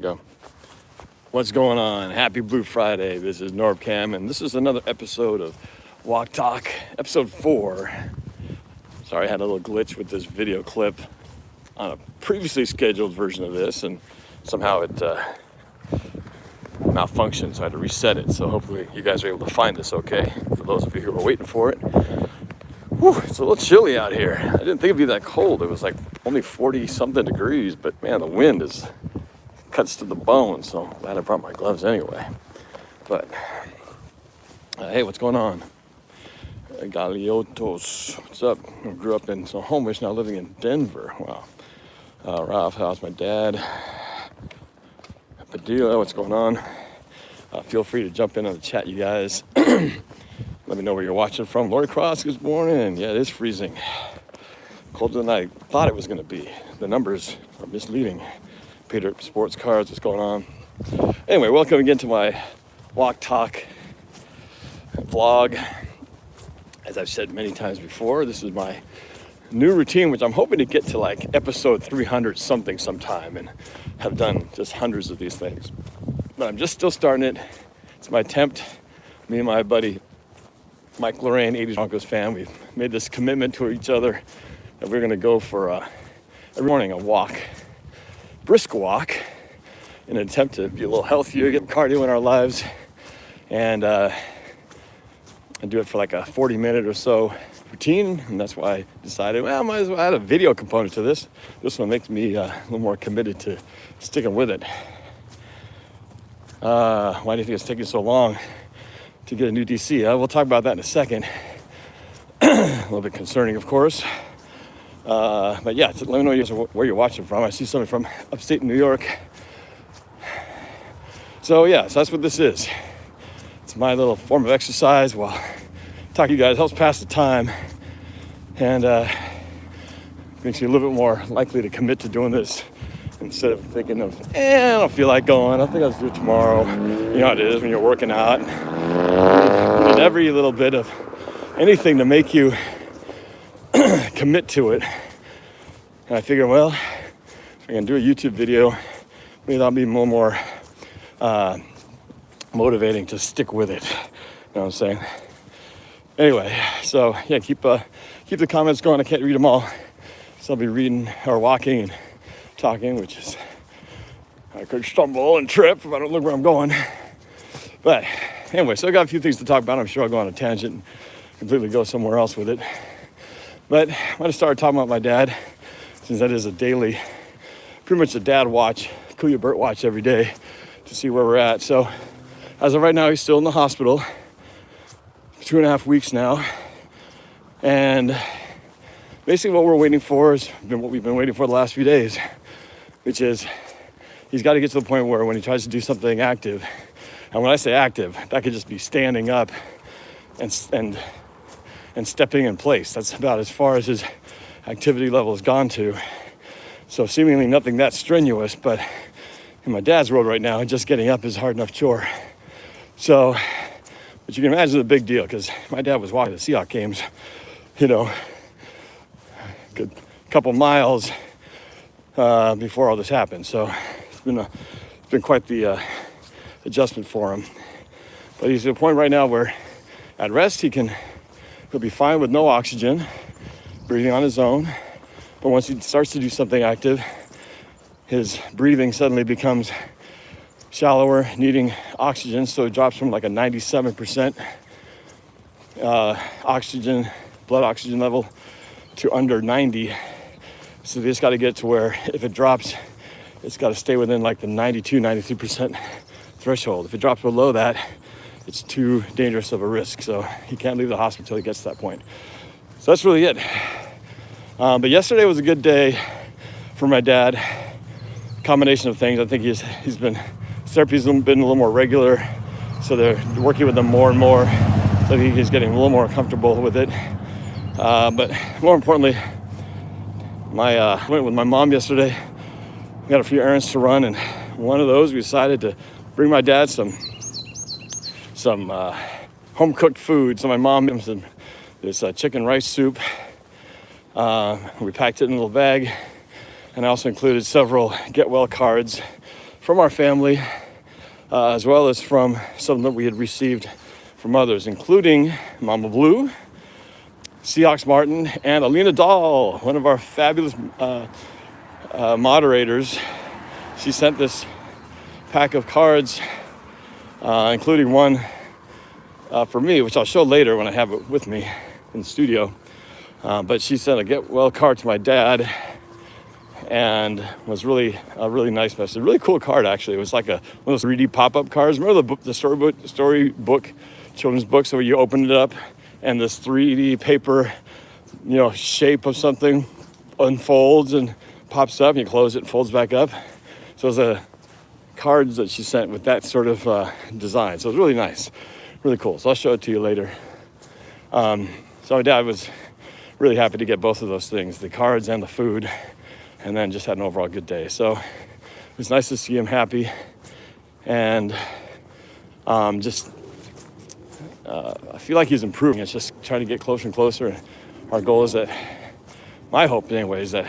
Go. What's going on? Happy Blue Friday. This is NorbCam, and this is another episode of Walk Talk, episode 4. Sorry, I had a little glitch with this video clip on a previously scheduled version of this, and somehow it malfunctioned, so I had to reset it. So hopefully you guys are able to find this okay, for those of you who are waiting for it. Whew, it's a little chilly out here. I didn't think it'd be that cold. It was like only 40-something degrees, but man, the wind cuts to the bone, so I'm glad I brought my gloves anyway. But hey, what's going on? Galiotos, what's up? I grew up in Snohomish, now living in Denver. Wow. Ralph, how's my dad? Padilla, what's going on? Feel free to jump in on the chat, you guys. Let me know where you're watching from. Lori Cross, good morning. Yeah, it is freezing. Colder than I thought it was going to be. The numbers are misleading. Peter Sports Cards, what's going on? Anyway, welcome again to my Walk Talk vlog. As I've said many times before, this is my new routine, which I'm hoping to get to like episode 300 something sometime, and have done just hundreds of these things. But I'm just still starting it. It's my attempt. Me and my buddy Mike Lorraine, 80s Broncos fan, we've made this commitment to each other that we're going to go for every morning a walk. Brisk walk in an attempt to be a little healthier, get cardio in our lives, and do it for like a 40-minute or so routine. And that's why I decided, well, I might as well add a video component to this. This one makes me a little more committed to sticking with it. Why do you think it's taking so long to get a new DC? We'll talk about that in a second. A little bit concerning, of course. But yeah, let me know where you're watching from. I see somebody from upstate New York. So yeah, so that's what this is. It's my little form of exercise while talking to you guys. Helps pass the time, and makes you a little bit more likely to commit to doing this instead of thinking of, I don't feel like going. I think I'll do it tomorrow. You know how it is when you're working out. You need every little bit of anything to make you commit to it. And I figure, well, if I can do a YouTube video, maybe that'll be more motivating to stick with it. You know what I'm saying? Anyway, so yeah, keep the comments going. I can't read them all, so I'll be reading or walking and talking, which is, I could stumble and trip if I don't look where I'm going. But anyway, so I got a few things to talk about. I'm sure I'll go on a tangent and completely go somewhere else with it. But I want to start talking about my dad, since that is a daily, pretty much a dad watch, Kuya Burt watch every day to see where we're at. So as of right now, he's still in the hospital, 2.5 weeks now. And basically what we're waiting for is what we've been waiting for the last few days, which is he's got to get to the point where when he tries to do something active, and when I say active, that could just be standing up and stepping in place. That's about as far as his activity level has gone to. So seemingly nothing that strenuous, but in my dad's world right now, just getting up is a hard enough chore. So, but you can imagine the big deal, because my dad was walking the Seahawks games, a good couple miles before all this happened. So it's been quite the adjustment for him. But he's at a point right now where at rest he'll be fine with no oxygen, breathing on his own. But once he starts to do something active, his breathing suddenly becomes shallower, needing oxygen. So it drops from like a 97% blood oxygen level to under 90. So they just got to get to where if it drops, it's got to stay within like the 92, 93% threshold. If it drops below that, it's too dangerous of a risk. So he can't leave the hospital until he gets to that point. So that's really it. But yesterday was a good day for my dad. Combination of things. I think therapy's been a little more regular. So they're working with him more and more. So I think he's getting a little more comfortable with it. But more importantly, I went with my mom yesterday. We got a few errands to run, and one of those we decided to bring my dad some home cooked food. So my mom made him this chicken rice soup. We packed it in a little bag, and I also included several get well cards from our family, as well as from some that we had received from others, including Mama Blue, Seahawks Martin, and Alina Dahl, one of our fabulous moderators. She sent this pack of cards, including one for me, which I'll show later when I have it with me in the studio. But she sent a get well card to my dad, and was really a really nice message. Really cool card, actually. It was like one of those 3D pop-up cards. Remember the storybook, children's books, where you open it up and this 3D paper, shape of something unfolds and pops up, and you close it and folds back up. So it was a cards that she sent with that sort of design. So it was really nice, really cool. So I'll show it to you later. So my dad was really happy to get both of those things, the cards and the food, and then just had an overall good day. So it was nice to see him happy, and I feel like he's improving. It's just trying to get closer and closer. Our goal is that, my hope anyway, is that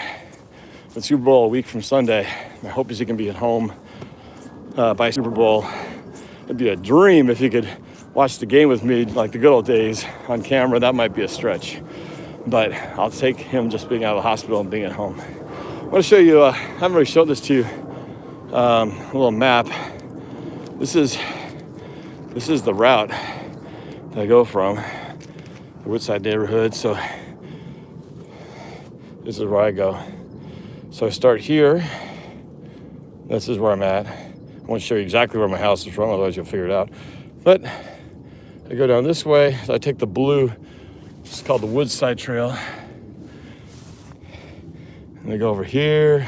with Super Bowl a week from Sunday, my hope is he can be at home by Super Bowl. It'd be a dream if he could watch the game with me like the good old days on camera. That might be a stretch, but I'll take him just being out of the hospital and being at home. I want to show you, I haven't really showed this to you, a little map. This is the route that I go from, the Woodside neighborhood. So this is where I go. So I start here. This is where I'm at. I won't show you exactly where my house is from, otherwise you'll figure it out. But I go down this way. So I take the blue, it's called the Woodside Trail. And I go over here,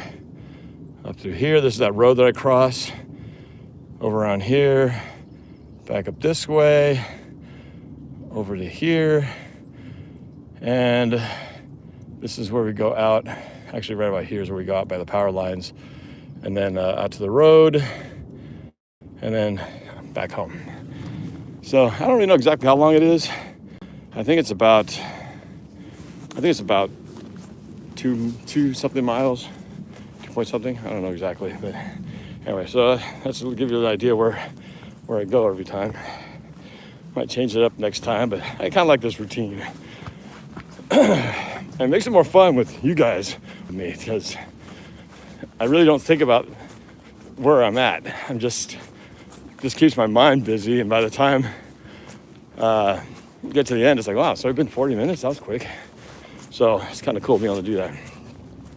up through here. This is that road that I cross. Over around here, back up this way, over to here. And this is where we go out. Actually, right about here is where we go out by the power lines. And then out to the road, and then back home. So I don't really know exactly how long it is. I think it's about two something miles, 2 point something. I don't know exactly, but anyway, so that's to give you an idea where I go every time. Might change it up next time, but I kind of like this routine. And it makes it more fun with you guys, with me, because I really don't think about where I'm at. Just keeps my mind busy, and by the time you get to the end, it's like, wow, so I've been 40 minutes? That was quick. So it's kind of cool being able to do that.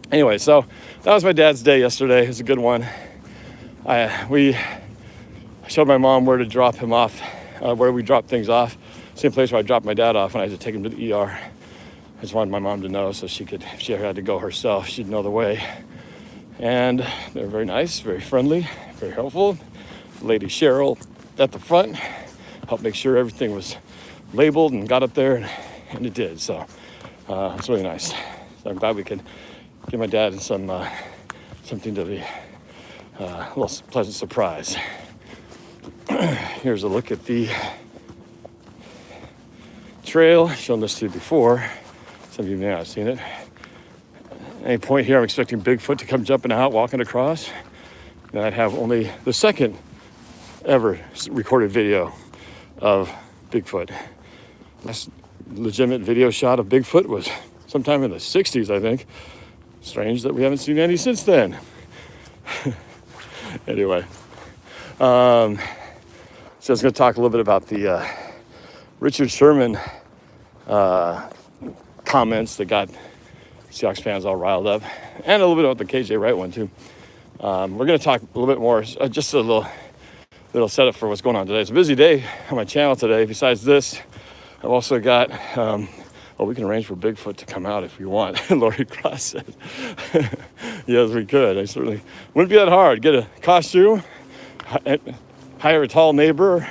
Anyway, so that was my dad's day yesterday. It was a good one. I showed my mom where to drop him off, where we drop things off. Same place where I dropped my dad off when I had to take him to the ER. I just wanted my mom to know so she could, if she ever had to go herself, she'd know the way. And they were very nice, very friendly, very helpful. Lady Cheryl at the front helped make sure everything was labeled and got up there, and it did. So it's really nice. So I'm glad we could give my dad something to be a little pleasant surprise. Here's a look at the trail. I've shown this to you before. Some of you may not have seen it. At any point here, I'm expecting Bigfoot to come jumping out, walking across. And I'd have only the second ever recorded video of Bigfoot. Last legitimate video shot of Bigfoot was sometime in the 60s, I think. Strange that we haven't seen any since then. Anyway, so I was going to talk a little bit about the Richard Sherman comments that got Seahawks fans all riled up, and a little bit about the KJ Wright one too. We're going to talk a little bit more, just a little setup for what's going on today. It's a busy day on my channel today. Besides this, I've also got, we can arrange for Bigfoot to come out if you want, Lori Cross said. Yes, we could. I certainly wouldn't be that hard. Get a costume, hire a tall neighbor,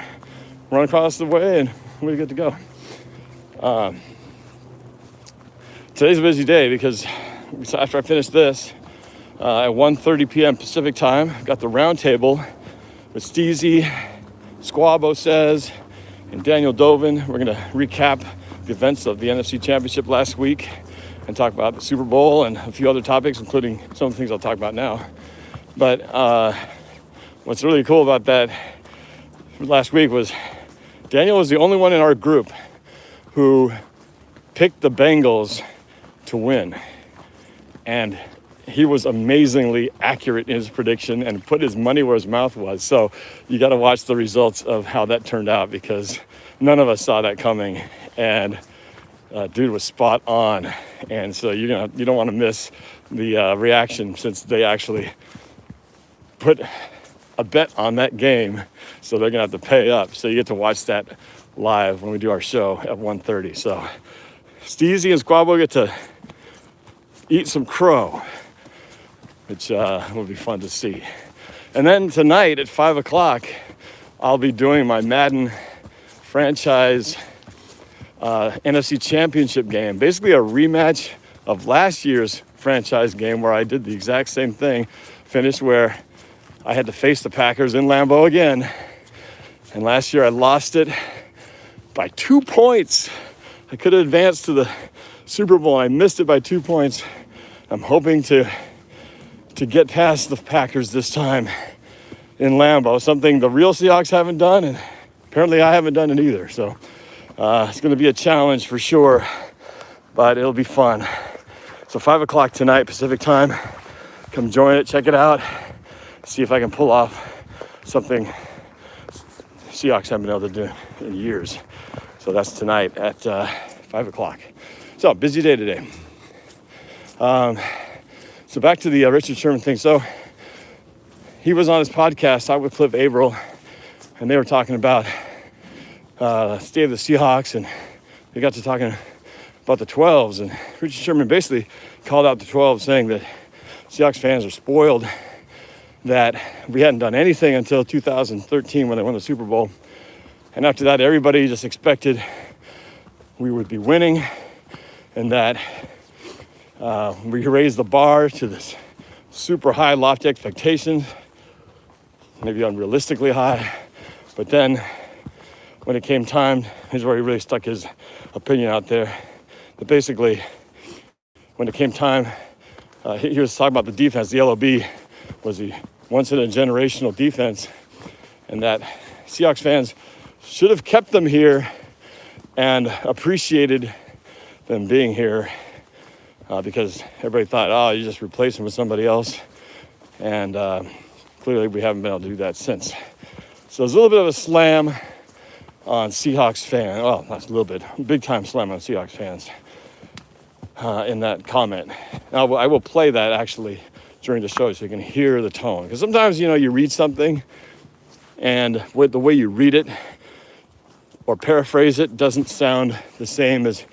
run across the way, and we're good to go. Today's a busy day because after I finish this, at 1:30 p.m. Pacific time, got the round table with Steezy, Squabo Says, and Daniel Dovin. We're going to recap the events of the NFC Championship last week and talk about the Super Bowl and a few other topics, including some of the things I'll talk about now. But what's really cool about that last week was Daniel was the only one in our group who picked the Bengals to win. And he was amazingly accurate in his prediction and put his money where his mouth was. So you got to watch the results of how that turned out, because none of us saw that coming. And dude was spot on. And so you don't want to miss the reaction, since they actually put a bet on that game. So they're going to have to pay up. So you get to watch that live when we do our show at 1:30. So Steezy and Squabble get to eat some crow, which will be fun to see. And then tonight at 5 o'clock, I'll be doing my Madden franchise NFC Championship game. Basically a rematch of last year's franchise game where I did the exact same thing. Finished where I had to face the Packers in Lambeau again. And last year I lost it by 2 points. I could have advanced to the Super Bowl and I missed it by 2 points. I'm hoping to get past the Packers this time in Lambeau, something the real Seahawks haven't done, and apparently I haven't done it either. So it's going to be a challenge for sure, but it'll be fun. So 5 o'clock tonight, Pacific time. Come join it, check it out, see if I can pull off something Seahawks haven't been able to do in years. So that's tonight at 5 o'clock. So busy day today. So back to the Richard Sherman thing. So he was on his podcast, Talk with Cliff Averill, and they were talking about the state of the Seahawks, and they got to talking about the 12s, and Richard Sherman basically called out the 12s, saying that Seahawks fans are spoiled, that we hadn't done anything until 2013 when they won the Super Bowl, and after that everybody just expected we would be winning, and that we raised the bar to this super high, lofty expectations, maybe unrealistically high. But then when it came time, here's where he really stuck his opinion out there. But basically, when it came time, he was talking about the defense. The LOB was the once-in-a-generational defense, and that Seahawks fans should have kept them here and appreciated them being here. Because everybody thought, oh, you just replace them with somebody else. And clearly we haven't been able to do that since. So there's a little bit of a slam on Seahawks fans. Well, not a little bit. Big time slam on Seahawks fans in that comment. Now, I will play that actually during the show so you can hear the tone. Because sometimes, you read something and with the way you read it or paraphrase it doesn't sound the same as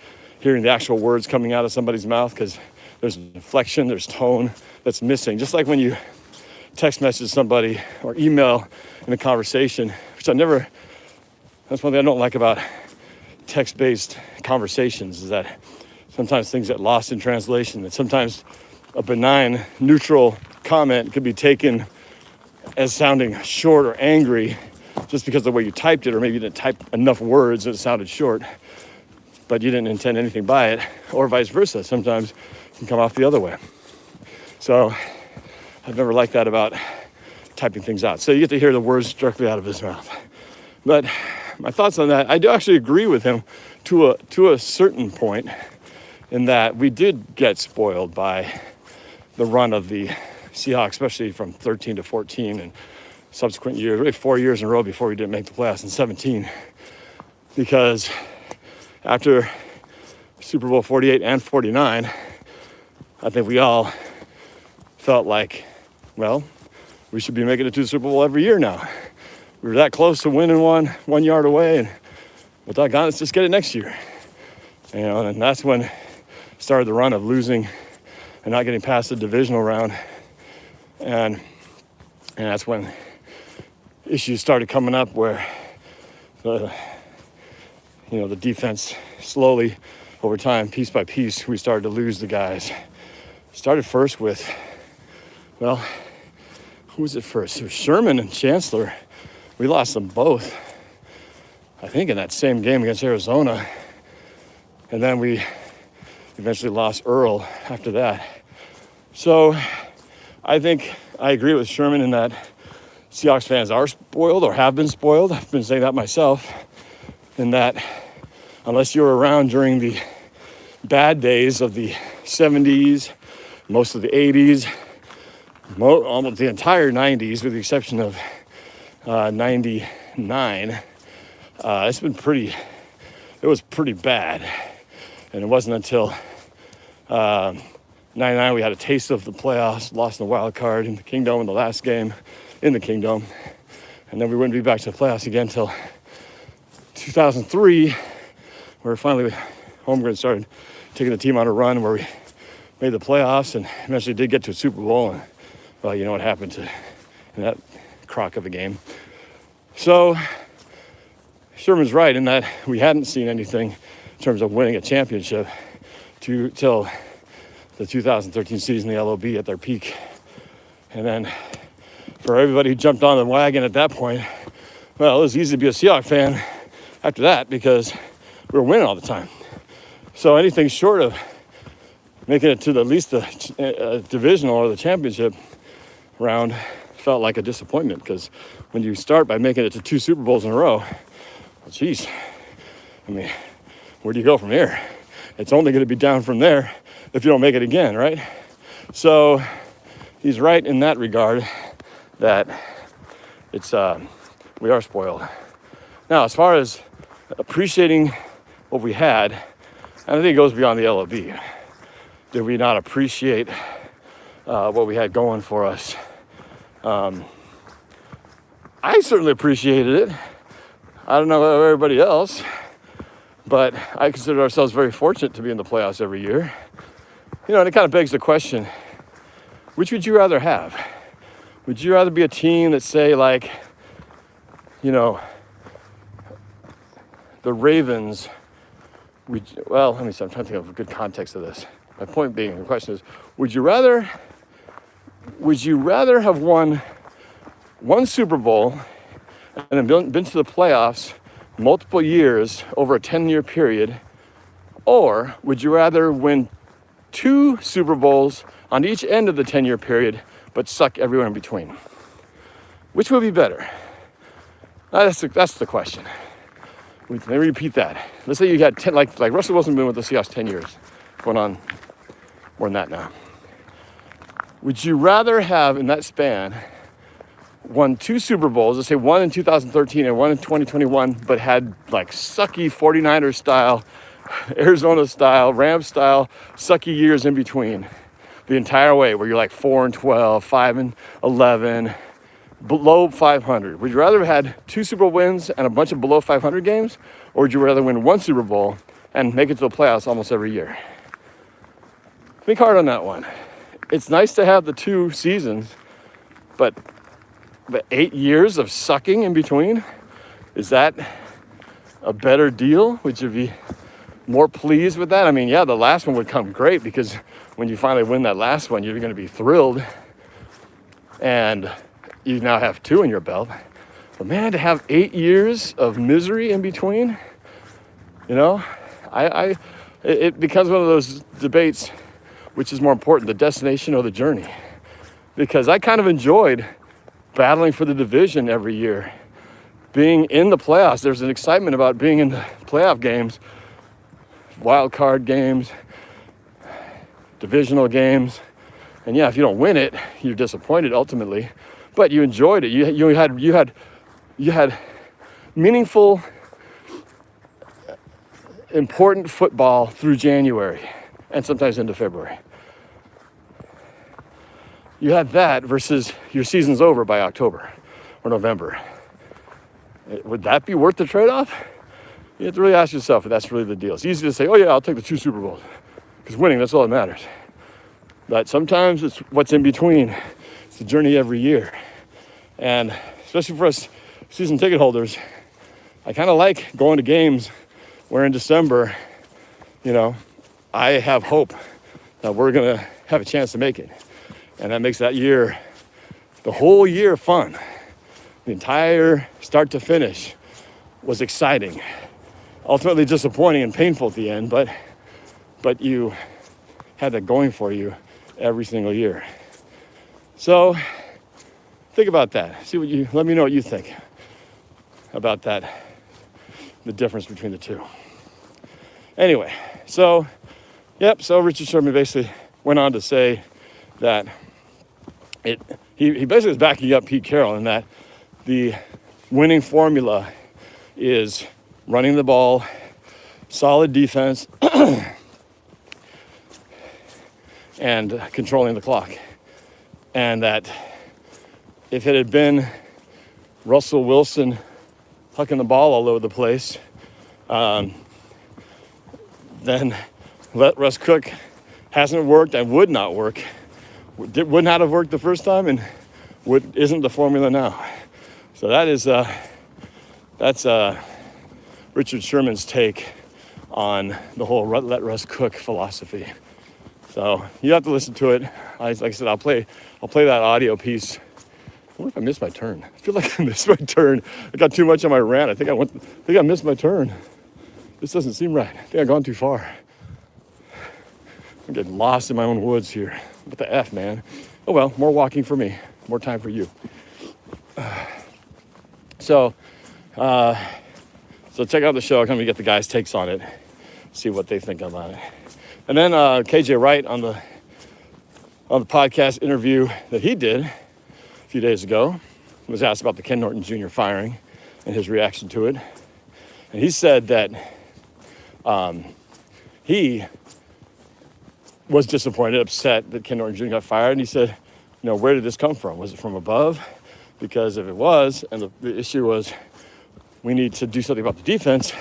hearing the actual words coming out of somebody's mouth, because there's inflection, there's tone that's missing. Just like when you text message somebody or email in a conversation, which that's one thing I don't like about text-based conversations, is that sometimes things get lost in translation, and sometimes a benign, neutral comment could be taken as sounding short or angry just because of the way you typed it, or maybe you didn't type enough words and it sounded short, but you didn't intend anything by it, or vice versa. Sometimes it can come off the other way. So I've never liked that about typing things out. So you get to hear the words directly out of his mouth. But my thoughts on that, I do actually agree with him to a certain point, in that we did get spoiled by the run of the Seahawks, especially from 13 to 14 and subsequent years, really 4 years in a row before we didn't make the playoffs in 17. Because after Super Bowl 48 and 49, I think we all felt like, well, we should be making it to the Super Bowl every year now. We were that close to winning one yard away, and well, doggone, let's just get it next year. And that's when started the run of losing and not getting past the divisional round. And that's when issues started coming up where the defense slowly over time, piece by piece, we started to lose the guys. Started first with, well, who was it first? It was Sherman and Chancellor. We lost them both, I think, in that same game against Arizona. And then we eventually lost Earl after that. So I think I agree with Sherman in that Seahawks fans are spoiled or have been spoiled. I've been saying that myself, in that unless you were around during the bad days of the 70s, most of the 80s, almost the entire 90s, with the exception of 99, it was pretty bad. And it wasn't until 99 we had a taste of the playoffs, lost in the wild card in the Kingdom in the last game in the Kingdom. And then we wouldn't be back to the playoffs again until 2003, where finally Holmgren started taking the team on a run where we made the playoffs and eventually did get to a Super Bowl. And, well, you know what happened in that crock of a game. So Sherman's right in that we hadn't seen anything in terms of winning a championship till the 2013 season, the LOB at their peak. And then for everybody who jumped on the wagon at that point, well, it was easy to be a Seahawks fan after that because we were winning all the time. So anything short of making it to at least the divisional or the championship round felt like a disappointment, because when you start by making it to 2 Super Bowls in a row, well, geez, I mean, where do you go from here? It's only going to be down from there if you don't make it again, right? So he's right in that regard that it's we are spoiled. Now, as far as appreciating what we had, I think it goes beyond the LOB. Did we not appreciate what we had going for us? I certainly appreciated it. I don't know about everybody else, but I consider ourselves very fortunate to be in the playoffs every year. You know, and it kind of begs the question, which would you rather have? Would you rather be a team that, say, like, you know, the Ravens, well, let me see, I'm trying to think of a good context of this. My point being, the question is, would you rather have won one Super Bowl and then been to the playoffs multiple years over a 10-year period, or would you rather win 2 Super Bowls on each end of the 10-year period but suck everywhere in between? Which would be better? That's the question. Let me repeat that. Let's say you had 10, like Russell Wilson been with the Seahawks 10 years, going on more than that now. Would you rather have, in that span, won 2 Super Bowls, let's say one in 2013 and one in 2021, but had like sucky 49ers style, Arizona style, Rams style, sucky years in between the entire way, where you're like 4-12, 5-11, below 500? Would you rather have had 2 Super Bowl wins and a bunch of below 500 games, or would you rather win 1 Super Bowl and make it to the playoffs almost every year? Think hard on that one. It's nice to have the 2 seasons, but the 8 years of sucking in between, is that a better deal? Would you be more pleased with that? I mean, yeah, the last one would come great, because when you finally win that last one, you're going to be thrilled, and you now have 2 in your belt. But man, to have 8 years of misery in between, you know, it becomes one of those debates, which is more important, the destination or the journey? Because I kind of enjoyed battling for the division every year, being in the playoffs. There's an excitement about being in the playoff games, wild card games, divisional games. And yeah, if you don't win it, you're disappointed ultimately, but you enjoyed it. You had meaningful, important football through January and sometimes into February. You had that versus your season's over by October or November. Would that be worth the trade-off? You have to really ask yourself if that's really the deal. It's easy to say, oh yeah, I'll take the 2 Super Bowls, because winning, that's all that matters. But sometimes it's what's in between. It's the journey every year. And especially for us season ticket holders, I kind of like going to games where in December, you know, I have hope that we're going to have a chance to make it. And that makes that year, the whole year, fun. The entire start to finish was exciting. Ultimately disappointing and painful at the end, but you had that going for you every single year. So think about that. Let me know what you think about that, the difference between the two. Anyway, so Richard Sherman basically went on to say that he basically was backing up Pete Carroll in that the winning formula is running the ball, solid defense, and controlling the clock. And that if it had been Russell Wilson hucking the ball all over the place, then let Russ cook hasn't worked and would not work. Would not have worked the first time and isn't the formula now. So that's Richard Sherman's take on the whole let Russ cook philosophy. So you have to listen to it. Like I said, I'll play that audio piece. I wonder if I missed my turn. I feel like I missed my turn. I got too much on my rant. I think I missed my turn. This doesn't seem right. I think I've gone too far. I'm getting lost in my own woods here. What the F, man? Oh well, more walking for me. More time for you. So check out the show. I'm going to get the guys' takes on it. See what they think about it. And then KJ Wright on the podcast interview that he did a few days ago was asked about the Ken Norton Jr. firing and his reaction to it. And he said that he was disappointed, upset that Ken Norton Jr. got fired. And he said, where did this come from? Was it from above? Because if it was, and the issue was we need to do something about the defense,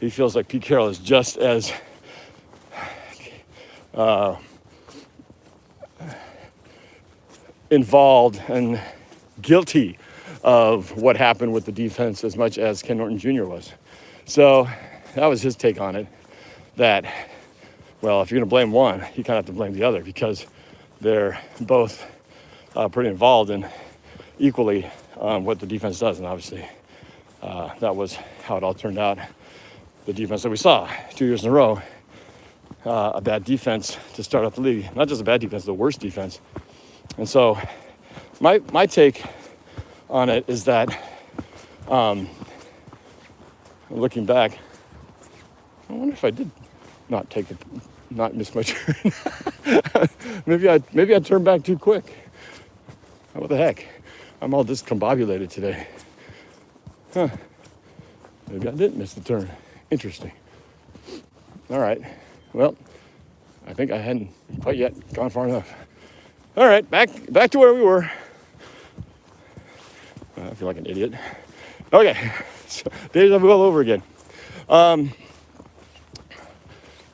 he feels like Pete Carroll is just as involved and guilty of what happened with the defense as much as Ken Norton Jr. was. So that was his take on it, that, well, if you're going to blame one, you kind of have to blame the other because they're both pretty involved in equally what the defense does. And obviously that was how it all turned out. The defense that we saw 2 years in a row, a bad defense to start out the league. Not just a bad defense, the worst defense. And so my take on it is that looking back, I wonder if I did not miss my turn. maybe I turned back too quick. What the heck? I'm all discombobulated today. Huh. Maybe I didn't miss the turn. Interesting. All right. Well, I think I hadn't quite yet gone far enough. All right, back to where we were. I feel like an idiot. Okay, so deja vu all over again.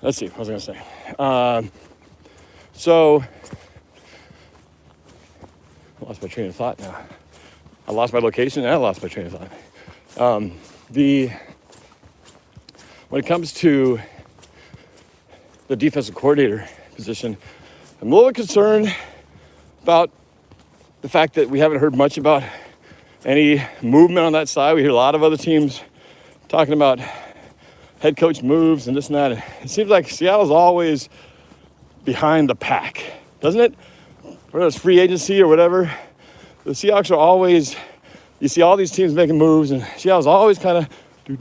Let's see, what was I going to say? So, I lost my train of thought now. I lost my location and I lost my train of thought. When it comes to the defensive coordinator position, I'm a little concerned about the fact that we haven't heard much about any movement on that side. We hear a lot of other teams talking about head coach moves and this and that. It seems like Seattle's always behind the pack, doesn't it? Whether it's free agency or whatever, the Seahawks are always, you see all these teams making moves and Seattle's always kind of they're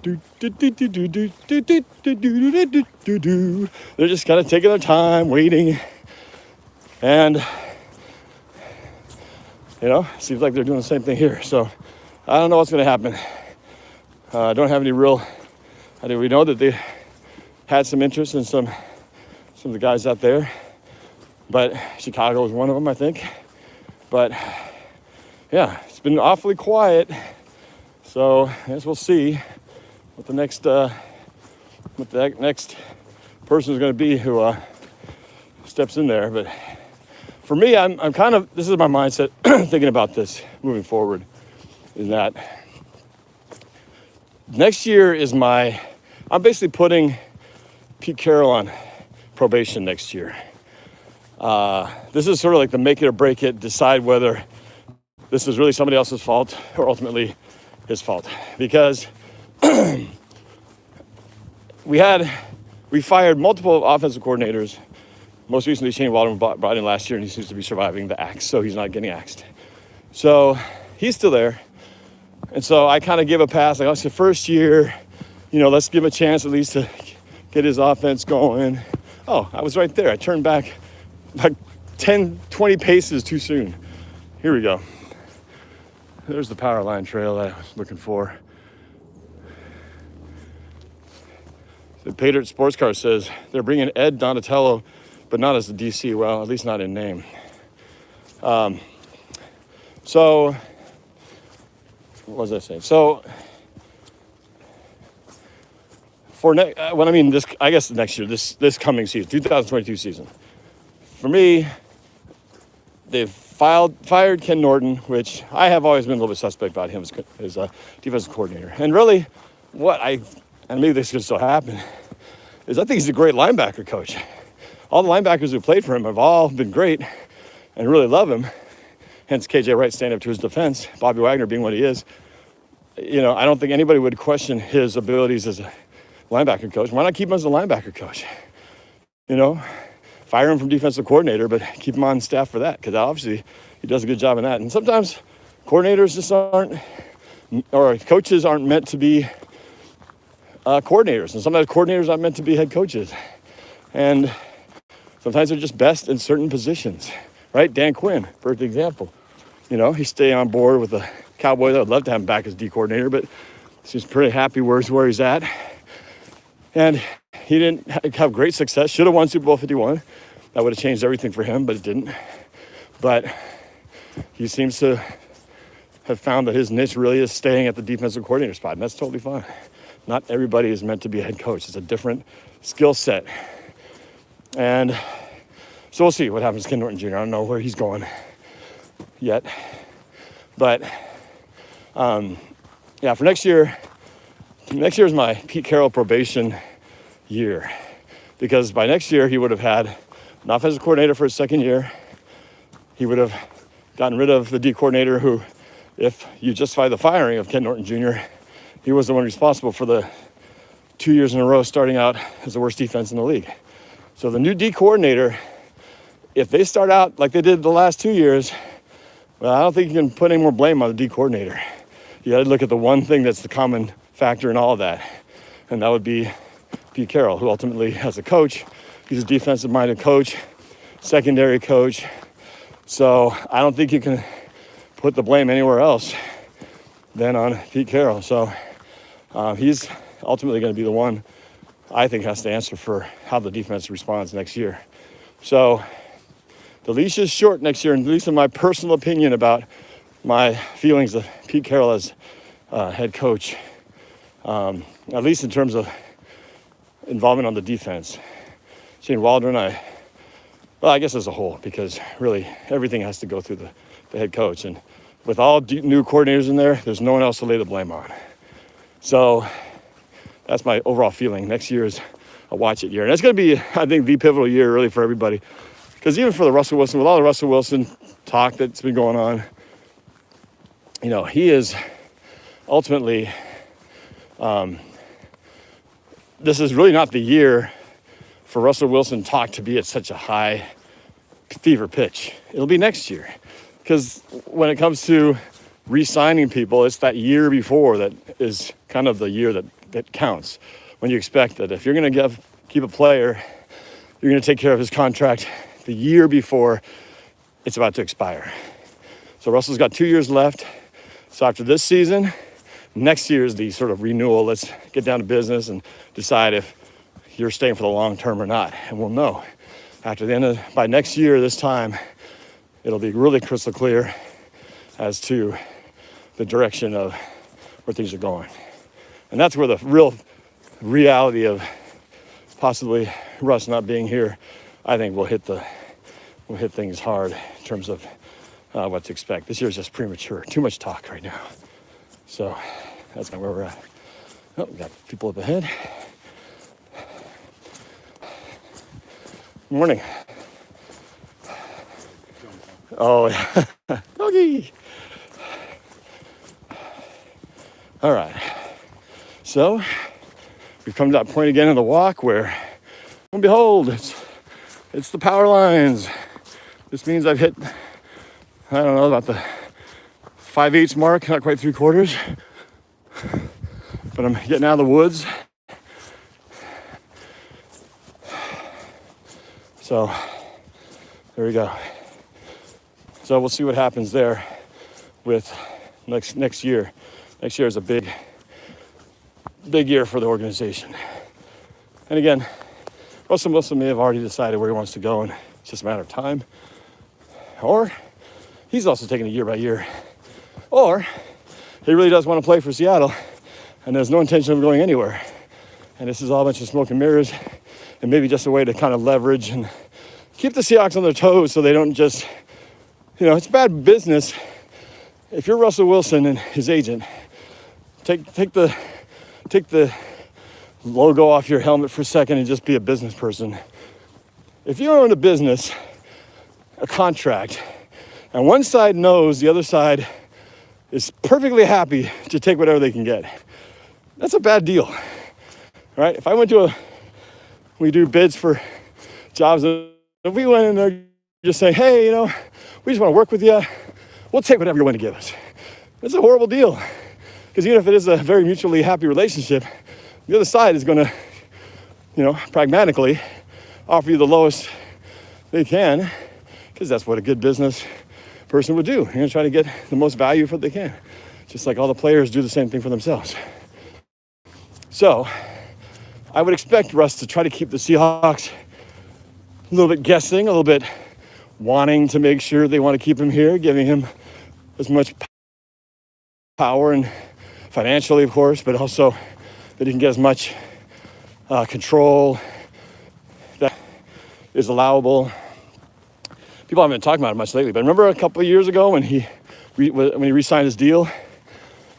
just kind of taking their time, waiting. And, seems like they're doing the same thing here. So I don't know what's going to happen. I don't have any real idea. We know that they had some interest in some of the guys out there. But Chicago was one of them, I think. But, yeah, it's been awfully quiet. So I guess we'll see what the next person is going to be who steps in there. But for me, I'm kind of, this is my mindset thinking about this moving forward, is that next year is I'm basically putting Pete Carroll on probation next year. This is sort of like the make it or break it, decide whether this is really somebody else's fault or ultimately his fault. Because we fired multiple offensive coordinators. Most recently, Shane Waldron brought in last year, and he seems to be surviving the axe, so he's not getting axed. So he's still there. And so I kind of give a pass. Like, oh, it's the first year, let's give him a chance at least to get his offense going. Oh, I was right there. I turned back like 10, 20 paces too soon. Here we go. There's the power line trail that I was looking for. The Patriot Sports Car says they're bringing Ed Donatello, but not as the DC. Well, at least not in name. So, what was I saying? So, when I mean this, I guess next year, this coming season, 2022 season. For me, they've fired Ken Norton, which I have always been a little bit suspect about him as a defensive coordinator. And really, and maybe this could still happen, is I think he's a great linebacker coach. All the linebackers who played for him have all been great and really love him. Hence KJ Wright standing up to his defense, Bobby Wagner being what he is. I don't think anybody would question his abilities as a linebacker coach. Why not keep him as a linebacker coach? Fire him from defensive coordinator, but keep him on staff for that, because obviously he does a good job in that. And sometimes coordinators just aren't, or coaches aren't meant to be coordinators. And sometimes coordinators aren't meant to be head coaches. And sometimes they're just best in certain positions, right? Dan Quinn, perfect example. He stayed on board with the Cowboys. I would love to have him back as D coordinator, but he's pretty happy where he's at. And he didn't have great success. Should have won Super Bowl 51. That would have changed everything for him, but it didn't. But he seems to have found that his niche really is staying at the defensive coordinator spot, and that's totally fine. Not everybody is meant to be a head coach. It's a different skill set. And so we'll see what happens to Ken Norton Jr. I don't know where he's going yet. But, for next year is my Pete Carroll probation year. Because by next year, he would have had an offensive coordinator for his second year. He would have gotten rid of the D coordinator who, if you justify the firing of Ken Norton Jr., he was the one responsible for the 2 years in a row starting out as the worst defense in the league. So the new D coordinator, if they start out like they did the last 2 years, well, I don't think you can put any more blame on the D coordinator. You got to look at the one thing that's the common factor in all of that, and that would be Pete Carroll, who ultimately, as a coach, he's a defensive-minded coach, secondary coach. So I don't think you can put the blame anywhere else than on Pete Carroll. So he's ultimately going to be the one I think has to answer for how the defense responds next year. So the leash is short next year, and at least in my personal opinion about my feelings of Pete Carroll as head coach, at least in terms of involvement on the defense. Shane Waldron and I guess as a whole, because really everything has to go through the head coach. And with all new coordinators in there, there's no one else to lay the blame on. So that's my overall feeling. Next year is a watch it year. And that's going to be, I think, the pivotal year really for everybody. Because even for the Russell Wilson, with all the Russell Wilson talk that's been going on, he is ultimately, this is really not the year for Russell Wilson talk to be at such a high fever pitch. It'll be next year. Because when it comes to re-signing people, it's that year before that is kind of the year that counts. When you expect that if you're going to keep a player, you're going to take care of his contract the year before it's about to expire. So Russell's got 2 years left. So after this season, next year is the sort of renewal. Let's get down to business and decide if you're staying for the long term or not. And we'll know. By next year, this time, it'll be really crystal clear as to the direction of where things are going. And that's where the real reality of possibly Russ not being here, I think will hit things hard in terms of what to expect. This year is just premature. Too much talk right now. So that's kind of where we're at. Oh, we got people up ahead. Good morning. Oh, yeah. Doggy. All right. So we've come to that point again in the walk where, lo and behold, it's the power lines. This means I've hit, I don't know, about the 5/8 mark, not quite 3/4. But I'm getting out of the woods. So there we go. So we'll see what happens there with next year. Next year is a big year for the organization. And again, Russell Wilson may have already decided where he wants to go, and it's just a matter of time. Or he's also taking it year by year. Or he really does want to play for Seattle, and there's no intention of going anywhere. And this is all a bunch of smoke and mirrors, and maybe just a way to kind of leverage and keep the Seahawks on their toes so they don't just, it's bad business. If you're Russell Wilson and his agent, take the logo off your helmet for a second and just be a business person. If you own a business, a contract, and one side knows the other side is perfectly happy to take whatever they can get, that's a bad deal, right? If I went to we do bids for jobs, if we went in there just saying, hey, we just want to work with you, we'll take whatever you're willing to give us. It's a horrible deal, because even if it is a very mutually happy relationship, the other side is going to, pragmatically offer you the lowest they can, because that's what a good business person would do. You're going to try to get the most value for what they can, just like all the players do the same thing for themselves. So I would expect Russ to try to keep the Seahawks a little bit guessing, a little bit wanting to make sure they want to keep him here, giving him as much power and financially, of course, but also that he can get as much control that is allowable. People haven't been talking about it much lately, but remember a couple of years ago when he re-signed his deal,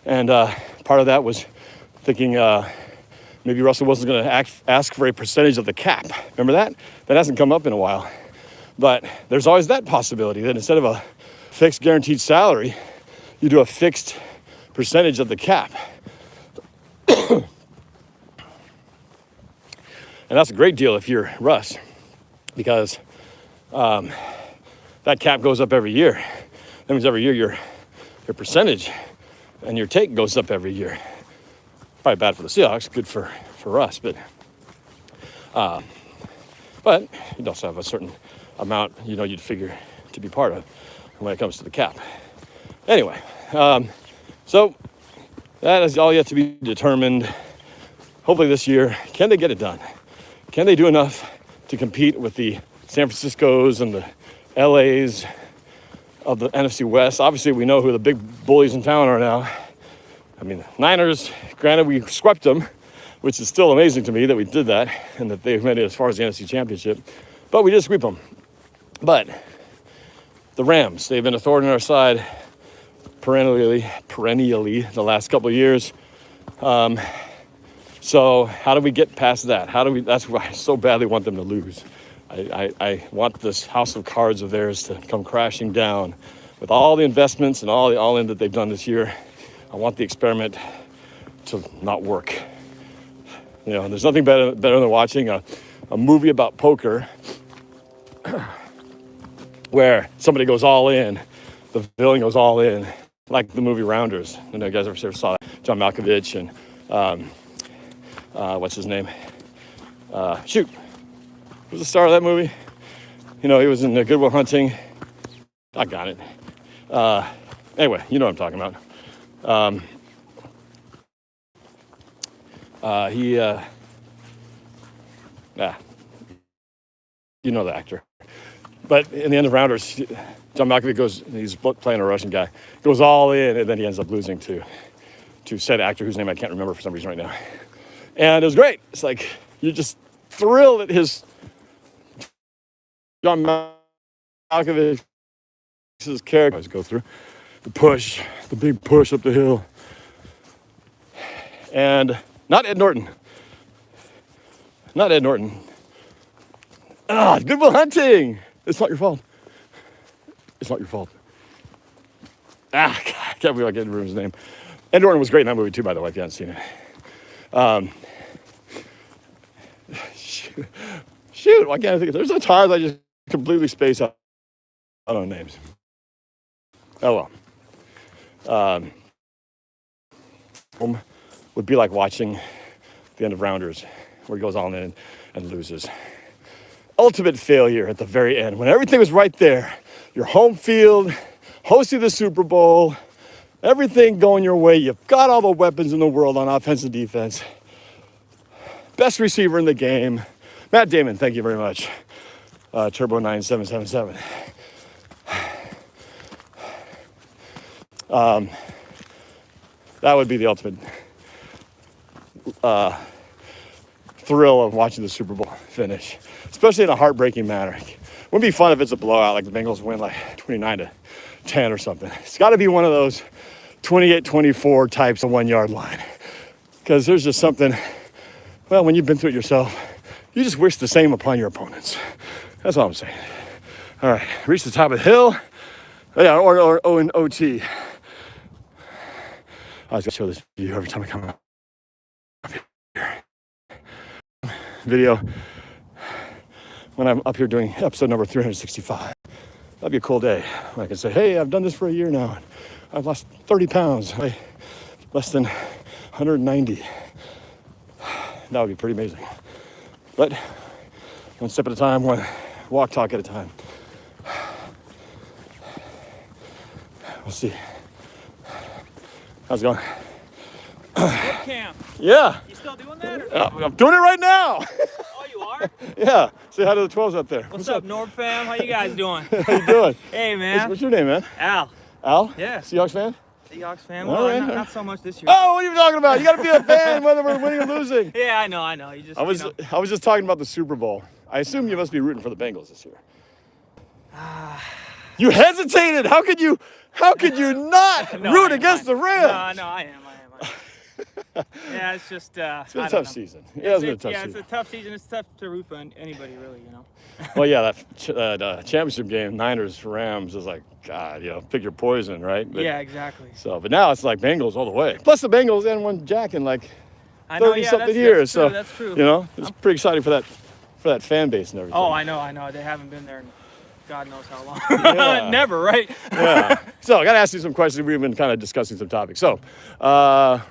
and part of that was thinking maybe Russell Wilson's going to ask for a percentage of the cap. Remember that? That hasn't come up in a while. But there's always that possibility that instead of a fixed guaranteed salary, you do a fixed percentage of the cap. And that's a great deal if you're Russ, because that cap goes up every year. That means every year your percentage and your take goes up every year. Probably bad for the Seahawks, good for Russ, but you'd also have a certain amount you'd figure to be part of when it comes to the cap. Anyway, so that is all yet to be determined. Hopefully this year, can they get it done? Can they do enough to compete with the San Franciscos and the LAs of the NFC West? Obviously, we know who the big bullies in town are now. I mean, the Niners, granted, we swept them, which is still amazing to me that we did that and that they've made it as far as the NFC Championship. But we did sweep them. But the Rams, they've been a thorn in our side perennially the last couple of years. So how do we get past that? That's why I so badly want them to lose. I want this house of cards of theirs to come crashing down with all the investments and all the all-in that they've done this year. I want the experiment to not work. There's nothing better than watching a movie about poker where somebody goes all in, the villain goes all in, like the movie Rounders. You guys ever saw that? John Malkovich and what's his name? Shoot. Who's the star of that movie? He was in Good Will Hunting. I got it. Anyway, you know what I'm talking about. You know the actor. But in the end of Rounders, John Malkovich he's playing a Russian guy, goes all in, and then he ends up losing to said actor whose name I can't remember for some reason right now. And it was great. It's like, you're just thrilled at his John Malkovich's character. Let's go through the big push up the hill. And not Ed Norton. Good Will Hunting. It's not your fault. I can't believe I can't remember his name. Ed Norton was great in that movie too, by the way, if you haven't seen it. Shoot, why can't I think of it? There's no times I just completely space out on names. Oh would be like watching the end of Rounders, where he goes on in and loses. Ultimate failure at the very end, when everything was right there. Your home field, hosting the Super Bowl, everything going your way. You've got all the weapons in the world on offense and defense. Best receiver in the game. Matt Damon, thank you very much. Turbo 9777. That would be the ultimate thrill of watching the Super Bowl finish, especially in a heartbreaking manner. It wouldn't be fun if it's a blowout, like the Bengals win like 29-10 or something. It's got to be one of those 28-24 types of 1 yard line, because there's just something, well, when you've been through it yourself, you just wish the same upon your opponents. That's all I'm saying. All right, reach the top of the hill. Yeah, or in OT. I was gonna show this view every time I come up here. Video when I'm up here doing episode number 365. That'd be a cool day when I can say, hey, I've done this for a year now. I've lost 30 pounds. Less than 190. That would be pretty amazing. But one step at a time, one walk talk at a time. We'll see. How's it going? NorbCam. Yeah. You still doing that? I'm doing it right now. Oh, you are? Yeah. Say hi to the 12s up there. What's up, NorbFam? How you guys doing? How you doing? Hey, man. What's your name, man? Al. Al? Yeah. Seahawks fan? Seahawks fan. All Well, right. not so much this year. Oh, what are you talking about? You got to be a fan whether we're winning or losing. Yeah, I know. You just, I was just talking about the Super Bowl. I assume you must be rooting for the Bengals this year. You hesitated. How could you not root against the Rams? No, I am. Yeah, it's just. It's been a tough season. Yeah, it's been a tough season. It's a tough season. It's tough to root for anybody, really, Well, yeah, that championship game, Niners-Rams, is like, God, pick your poison, right? But, yeah, exactly. So, but now it's like Bengals all the way. Plus the Bengals hadn't won jack in like 30-something years. That's true. It's pretty exciting for that fan base and everything. Oh, I know. They haven't been there in God knows how long. Yeah. Never, right? Yeah. So I got to ask you some questions. We've been kind of discussing some topics. So,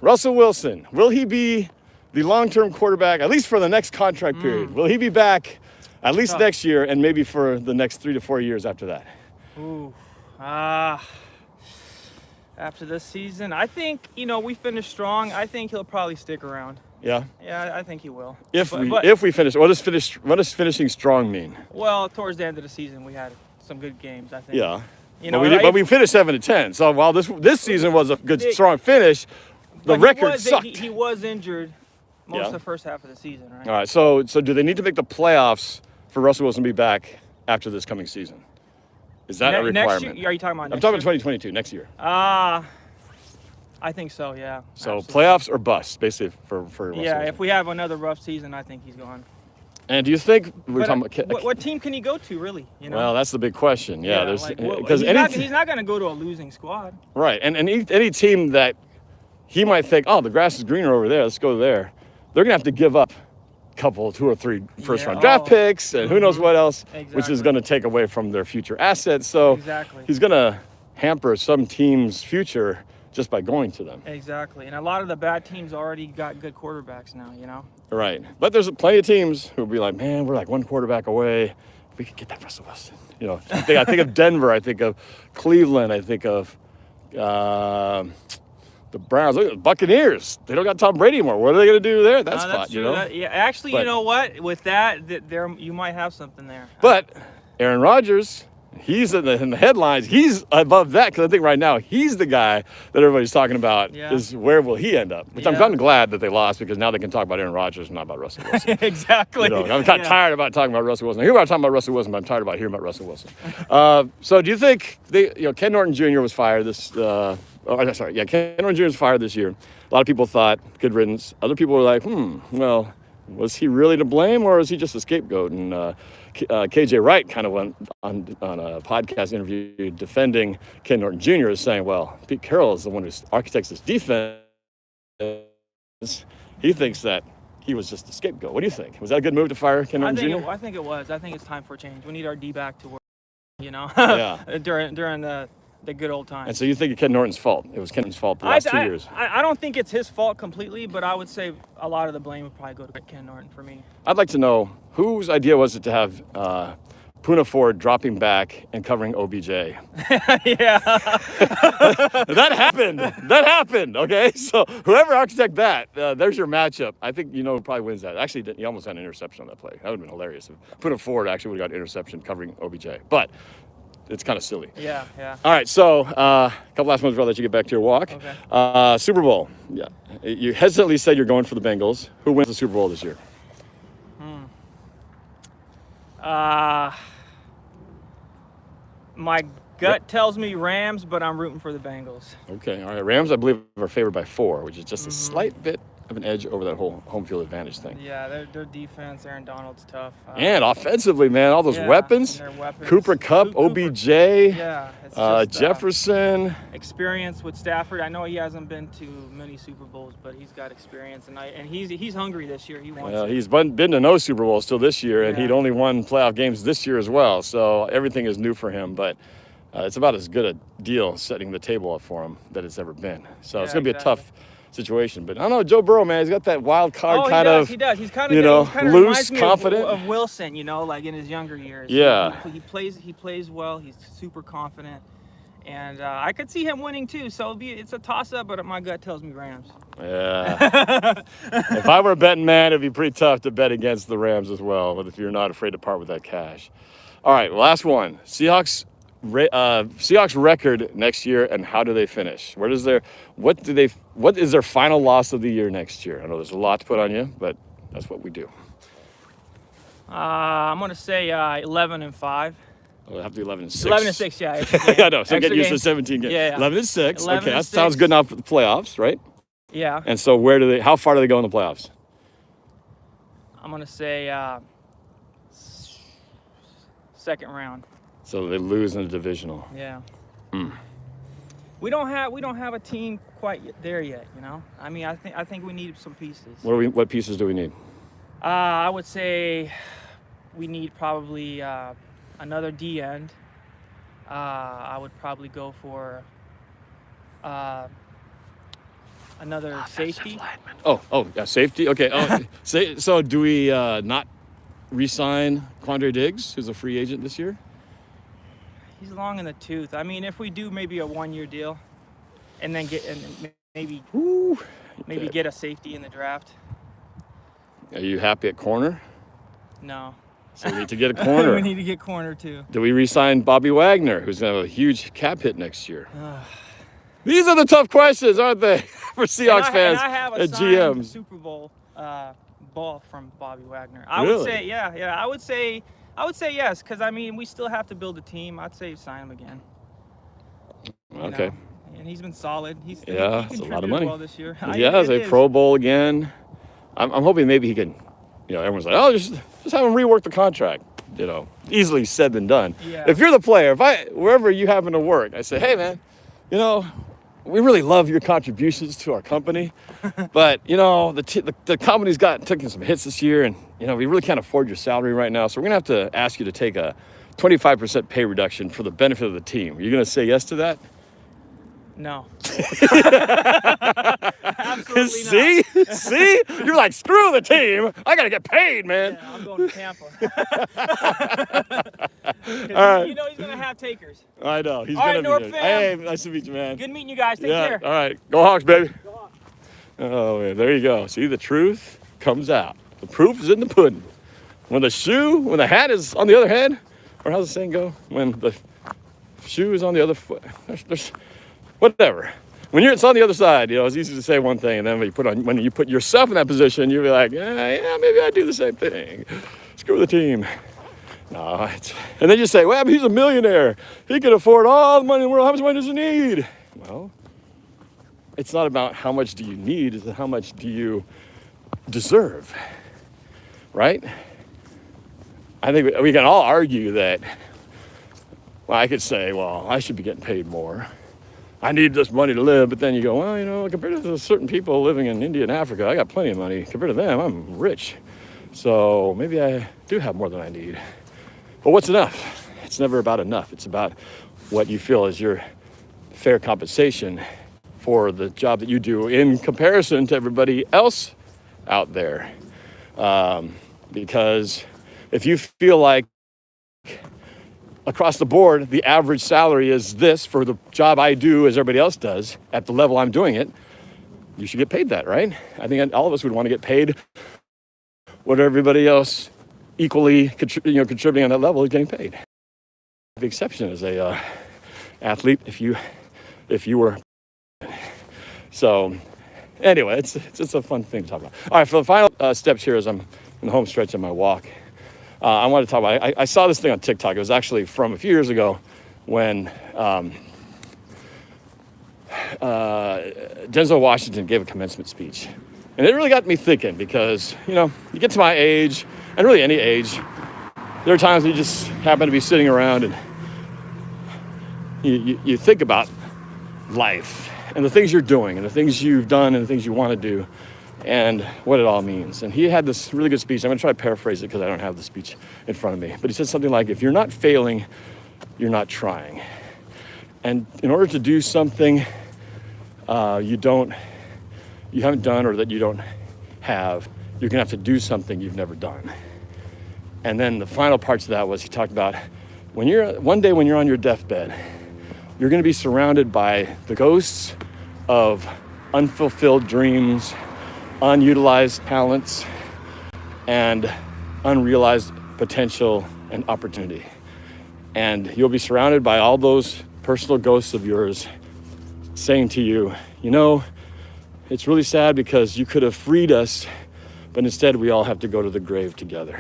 Russell Wilson, will he be the long-term quarterback, at least for the next contract period? Will he be back at least next year and maybe for the next 3 to 4 years after that? Ooh. After this season, I think, we finished strong. I think he'll probably stick around. Yeah? Yeah, I think he will. If we finish, what does finishing strong mean? Well, towards the end of the season, we had some good games, I think. Yeah. But we finished 7-10. So while this season was a good, strong finish, the record sucked. He was injured most of the first half of the season, right? All right. So do they need to make the playoffs for Russell Wilson to be back after this coming season? Is that a requirement? Next year, are you talking about I'm talking about 2022, next year. I think so, yeah. So absolutely. Playoffs or bust, basically, for Russell Yeah, Wilson. if we have another rough season, I think he's gone. And do you think what team can he go to, really? Well, that's the big question. Yeah, because he's not going to go to a losing squad. Right, and any team that he might think, oh, the grass is greener over there, let's go there. They're going to have to give up a couple, 2 or 3 first-round draft picks and who knows what else, which is going to take away from their future assets. So he's going to hamper some team's future just by going to them. Exactly, and a lot of the bad teams already got good quarterbacks now, Right, but there's plenty of teams who will be like, man, we're like 1 quarterback away. We could get that Russell Wilson. I think of Denver. I think of Cleveland. I think of the Browns. Look at the Buccaneers. They don't got Tom Brady anymore. What are they going to do there? That's spot, true. Actually, you know what? With that, there you might have something there. But Aaron Rodgers, he's in the headlines. He's above that because I think right now he's the guy that everybody's talking about is where will he end up? Which I'm kind of glad that they lost because now they can talk about Aaron Rodgers and not about Russell Wilson. Exactly. I'm kind of tired about talking about Russell Wilson. I hear about talking about Russell Wilson, but I'm tired about hearing about Russell Wilson. So do you think Ken Norton Jr. was fired Ken Norton Jr. was fired this year. A lot of people thought good riddance. Other people were like, well, was he really to blame or is he just a scapegoat? And KJ Wright kind of went on a podcast interview defending Ken Norton Jr. as saying, well, Pete Carroll is the one who architects this defense. He thinks that he was just a scapegoat. What do you think? Was that a good move to fire Ken Norton Jr.? I think it was. I think it's time for change. We need our D back to work, Yeah. during the The good old times. And so you think it's Ken Norton's fault? It was Ken's fault the last 2 years. I don't think it's his fault completely, but I would say a lot of the blame would probably go to Ken Norton for me. I'd like to know whose idea was it to have Poona Ford dropping back and covering OBJ? Yeah. That happened. That happened. Okay, so whoever architected that, there's your matchup. I think who probably wins that. Actually, he almost had an interception on that play. That would have been hilarious. If Poona Ford actually would have got an interception covering OBJ, but it's kind of silly. Yeah. All right, so a couple last ones, before I'll let you get back to your walk. Okay. Super Bowl. Yeah, you hesitantly said you're going for the Bengals. Who wins the Super Bowl this year? My gut tells me Rams, but I'm rooting for the Bengals. Okay, all right. Rams, I believe, are favored by 4, which is just a slight bit of an edge over that whole home field advantage thing. Yeah, their defense, Aaron Donald's tough. And offensively, man, all those weapons. And their weapons. Cooper Kupp, OBJ, Yeah, it's just, Jefferson. Experience with Stafford. I know he hasn't been to many Super Bowls, but he's got experience, and he's hungry this year. He wants it. He's been to no Super Bowls still this year, and Yeah. he'd only won playoff games this year as well. So everything is new for him, but it's about as good a deal setting the table up for him that it's ever been. So it's going to be a tough situation. But I don't know, Joe Burrow, man, he's got that wild card kind of. He does. He's kind of loose, reminds me confident of Wilson, like in his younger years. Yeah. He plays well. He's super confident. And I could see him winning too. So it's a toss-up, but my gut tells me Rams. Yeah. If I were a betting man, it'd be pretty tough to bet against the Rams as well. But if you're not afraid to part with that cash. All right, last one. Seahawks record next year, and how do they finish? What is their final loss of the year next year? I know there's a lot to put on you, but that's what we do. I'm gonna say 11-5. We'll have to be 11-6. 11-6, yeah. Yeah, I know. So Extra get used to games. 17 games. Yeah. 11-6. 11 Okay, and that sounds 6. good enough for the playoffs, right? Yeah. And so how far do they go in the playoffs? I'm gonna say second round. So they lose in the divisional. Yeah. We don't have a team quite there yet. I mean, I think we need some pieces. What pieces do we need? I would say we need probably another D end. I would probably go for another safety. Oh, yeah, safety. Okay. So do we not re-sign Quandre Diggs, who's a free agent this year? He's long in the tooth. I mean, if we do maybe a 1-year deal, and then maybe get a safety in the draft. Are you happy at corner? No. So we need to get a corner. We need to get corner too. Do we re-sign Bobby Wagner, who's going to have a huge cap hit next year? These are the tough questions, aren't they, for Seahawks fans and I have a and signed GMs? Super Bowl ball from Bobby Wagner. Really? Would say, yeah. I would say yes, because I mean we still have to build a team. I'd say sign him again. Okay. And he's been solid. He it's a lot of money. well this year. Yeah, it's a Pro Bowl again. I'm hoping maybe he can. Everyone's like, oh, just have him rework the contract. Easily said than done. Yeah. If you're the player, wherever you happen to work, I say, hey man, we really love your contributions to our company, but the company's taking some hits this year, and we really can't afford your salary right now, so we're gonna have to ask you to take a 25% pay reduction for the benefit of the team. Are you gonna say yes to that? No. Absolutely not. See? You're like, screw the team. I gotta get paid, man. Yeah, I'm going to Tampa. All right. He's gonna have takers. I know. He's All gonna right, be NorbFam. there. Hey, nice to meet you, man. Good meeting you guys. Take care. All right. Go Hawks, baby. Go Hawks. Oh man, there you go. See, the truth comes out. The proof is in the pudding. When the hat is on the other head, or how's the saying go? When the shoe is on the other foot. There's whatever. When it's on the other side, it's easy to say one thing, and then when you put yourself in that position, you'll be like, yeah, maybe I do the same thing. Screw the team. No, and then you say, well, he's a millionaire. He can afford all the money in the world. How much money does he need? Well, it's not about how much do you need, it's how much do you deserve, right? I think we can all argue that, well, I could say, well, I should be getting paid more. I need this money to live, but then you go, well, compared to certain people living in India and Africa, I got plenty of money. Compared to them, I'm rich. So maybe I do have more than I need. But what's enough? It's never about enough. It's about what you feel is your fair compensation for the job that you do in comparison to everybody else out there. Because if you feel like across the board, the average salary is this for the job I do as everybody else does at the level I'm doing it, you should get paid that, right? I think all of us would want to get paid what everybody else equally contributing on that level is getting paid. The exception is a athlete if you were. So anyway, it's a fun thing to talk about. All right, for the final steps here as I'm in the home stretch of my walk, I want to talk about, I saw this thing on TikTok. It was actually from a few years ago when Denzel Washington gave a commencement speech. And it really got me thinking because, you get to my age, and really any age, there are times when you just happen to be sitting around and you think about life and the things you're doing and the things you've done and the things you want to do and what it all means. And he had this really good speech. I'm going to try to paraphrase it because I don't have the speech in front of me. But he said something like, if you're not failing, you're not trying. And in order to do something you haven't done or that you don't have, you're going to have to do something you've never done. And then the final parts of that was he talked about one day when you're on your deathbed, you're going to be surrounded by the ghosts of unfulfilled dreams, unutilized talents, and unrealized potential and opportunity. And you'll be surrounded by all those personal ghosts of yours saying to you, it's really sad because you could have freed us, but instead we all have to go to the grave together.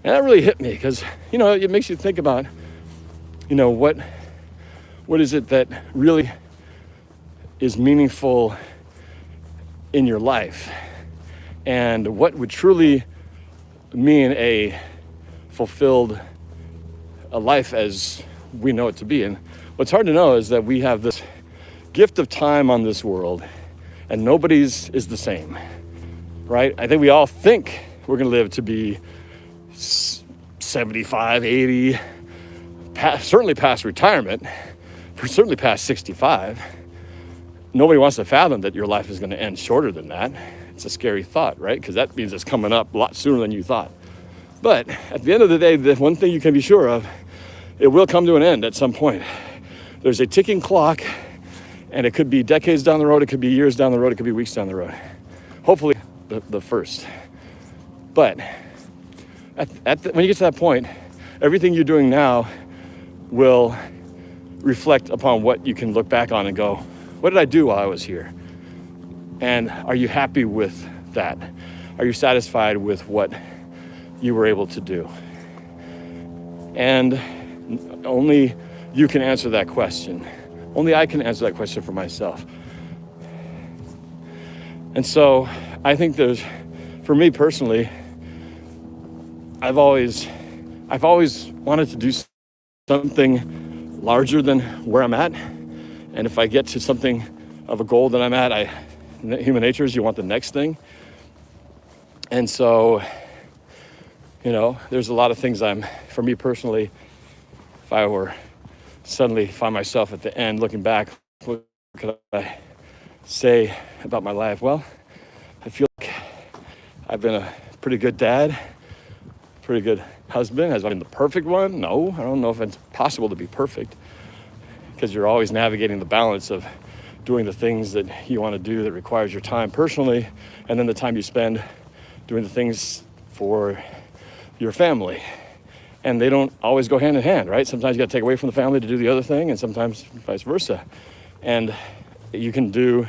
And that really hit me because, it makes you think about, what is it that really is meaningful in your life, and what would truly mean a fulfilled life as we know it to be. And what's hard to know is that we have this gift of time on this world, and nobody's is the same, right? I think we all think we're going to live to be 75, 80, certainly past retirement, certainly past 65. Nobody wants to fathom that your life is going to end shorter than that. It's a scary thought, right? Because that means it's coming up a lot sooner than you thought. But at the end of the day, the one thing you can be sure of, it will come to an end at some point. There's a ticking clock, and it could be decades down the road, it could be years down the road, it could be weeks down the road. Hopefully the first. But when you get to that point, everything you're doing now will reflect upon what you can look back on and go, what did I do while I was here? And are you happy with that? Are you satisfied with what you were able to do? And only you can answer that question. Only I can answer that question for myself. And so I think for me personally, I've always wanted to do something larger than where I'm at. And if I get to something of a goal that I'm at, human nature is you want the next thing. And so, there's a lot of things for me personally, if I were suddenly find myself at the end looking back, what could I say about my life? Well, I feel like I've been a pretty good dad, pretty good husband. Has I been the perfect one? No, I don't know if it's possible to be perfect, because you're always navigating the balance of doing the things that you want to do that requires your time personally, and then the time you spend doing the things for your family. And they don't always go hand in hand, right? Sometimes you got to take away from the family to do the other thing, and sometimes vice versa. And you can do,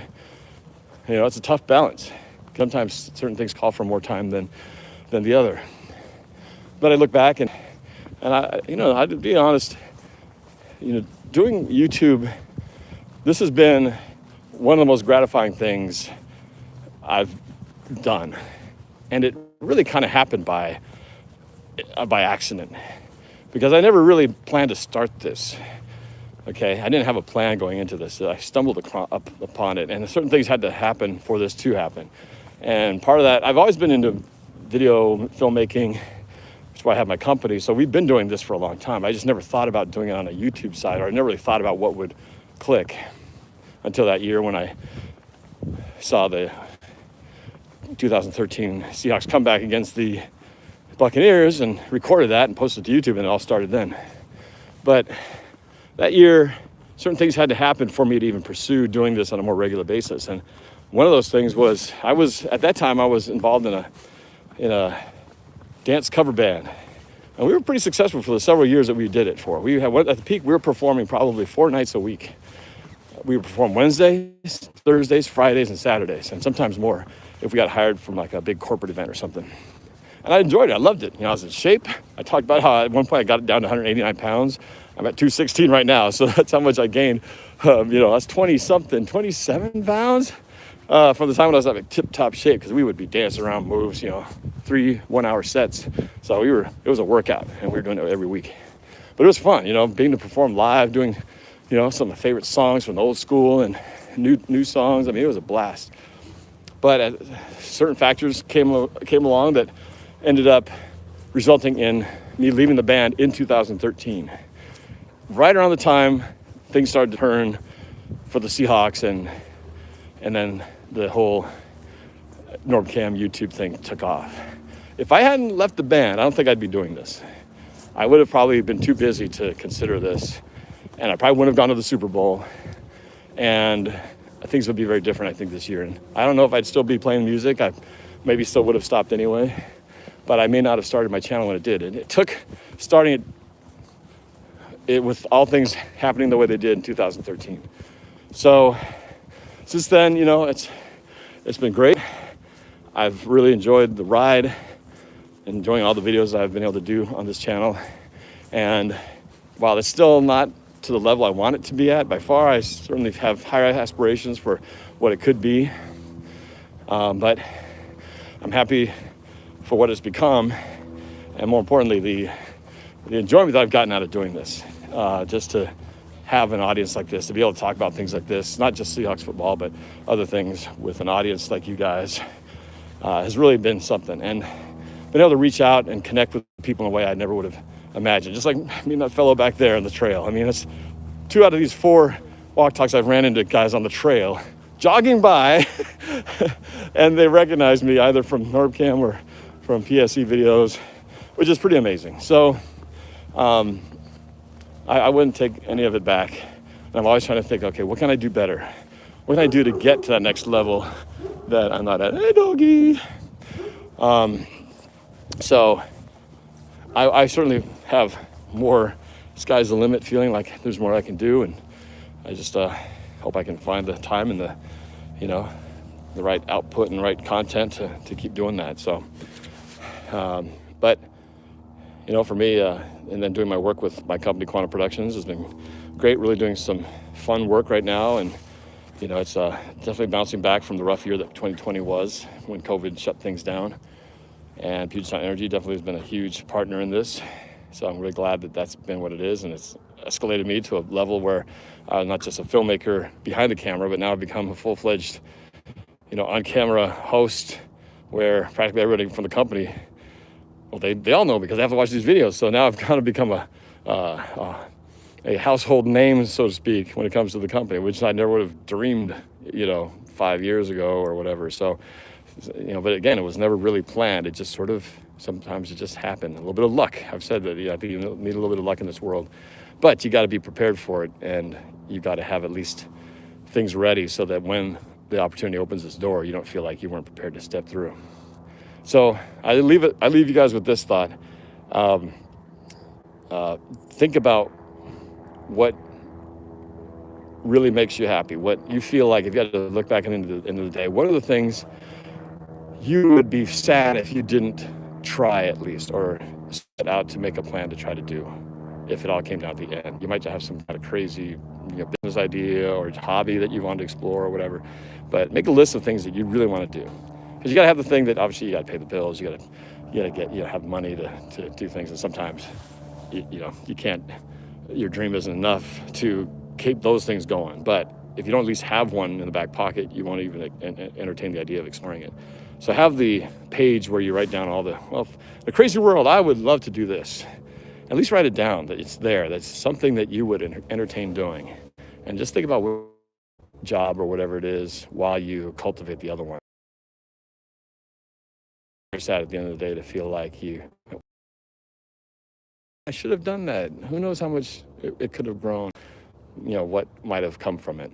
it's a tough balance. Sometimes certain things call for more time than the other. But I look back and I, to be honest, doing YouTube, this has been one of the most gratifying things I've done. And it really kind of happened by accident, because I never really planned to start this. Okay, I didn't have a plan going into this. I stumbled upon it, and certain things had to happen for this to happen. And part of that, I've always been into video filmmaking, which is why I have my company. So we've been doing this for a long time. I just never thought about doing it on a YouTube side, or I never really thought about what would click until that year when I saw the 2013 Seahawks comeback against the Buccaneers and recorded that and posted it to YouTube, and it all started then. But that year, certain things had to happen for me to even pursue doing this on a more regular basis. And one of those things was at that time I was involved in a dance cover band. And we were pretty successful for the several years that we did it for. At the peak, we were performing probably 4 nights a week. We would perform Wednesdays, Thursdays, Fridays, and Saturdays, and sometimes more if we got hired from like a big corporate event or something. And I enjoyed it. I loved it. I was in shape. I talked about how at one point I got it down to 189 pounds. I'm at 216 right now, so that's how much I gained. That's 27 pounds from the time when I was at tip-top shape, because we would be dancing around moves, 3 1-hour sets. So it was a workout, and we were doing it every week. But it was fun, being to perform live, doing, some of my favorite songs from the old school and new songs. I mean, it was a blast. But certain factors came along that ended up resulting in me leaving the band in 2013. Right around the time things started to turn for the Seahawks, and then the whole NorbCam YouTube thing took off. If I hadn't left the band, I don't think I'd be doing this. I would have probably been too busy to consider this, and I probably wouldn't have gone to the Super Bowl, and things would be very different, I think, this year. And I don't know if I'd still be playing music. I maybe still would have stopped anyway, but I may not have started my channel when it did. And it took starting it with all things happening the way they did in 2013. So since then, it's been great. I've really enjoyed the ride, enjoying all the videos I've been able to do on this channel. And while it's still not to the level I want it to be at by far, I certainly have higher aspirations for what it could be. But I'm happy for what it's become, and more importantly, the enjoyment that I've gotten out of doing this. Just to have an audience like this, to be able to talk about things like this, not just Seahawks football, but other things with an audience like you guys, has really been something. And been able to reach out and connect with people in a way I never would have imagined. Just like that fellow back there on the trail. That's 2 out of these 4 walk talks I've ran into guys on the trail jogging by and they recognized me either from NorbCam or from PSE videos, which is pretty amazing. So I wouldn't take any of it back. And I'm always trying to think, okay, what can I do better? What can I do to get to that next level that I'm not at? Hey, doggy. So I certainly have more sky's the limit feeling, like there's more I can do, and I just hope I can find the time and the right output and the right content to keep doing that. So, but for me, and then doing my work with my company, Quantum Productions, has been great. Really doing some fun work right now, and it's definitely bouncing back from the rough year that 2020 was when COVID shut things down. And Puget Sound Energy definitely has been a huge partner in this. So I'm really glad that that's been what it is, and it's escalated me to a level where I'm not just a filmmaker behind the camera, but now I've become a full-fledged, on-camera host, where practically everybody from the company, well, they all know because they have to watch these videos. So now I've kind of become a household name, so to speak, when it comes to the company, which I never would have dreamed, 5 years ago or whatever. So, but again, it was never really planned. It just sort of, sometimes it just happened. A little bit of luck. I've said that, I think you need a little bit of luck in this world, but you got to be prepared for it, and you got to have at least things ready so that when the opportunity opens its door, you don't feel like you weren't prepared to step through. So I leave you guys with this thought. Think about what really makes you happy, what you feel like, if you had to look back at the end of the day, what are the things you would be sad if you didn't try at least, or set out to make a plan to try to do, if it all came down to the end. You might have some kind of crazy business idea or hobby that you want to explore or whatever, but make a list of things that you really want to do. Because you got to have the thing that obviously you got to pay the bills, you got to have money to do things, and sometimes you can't, your dream isn't enough to keep those things going. But if you don't at least have one in the back pocket, you won't even entertain the idea of exploring it. So have the page where you write down all the crazy world, I would love to do this. At least write it down, that it's there, that's something that you would entertain doing. And just think about what job or whatever it is while you cultivate the other one. You're sad at the end of the day to feel like I should have done that. Who knows how much it could have grown, what might have come from it.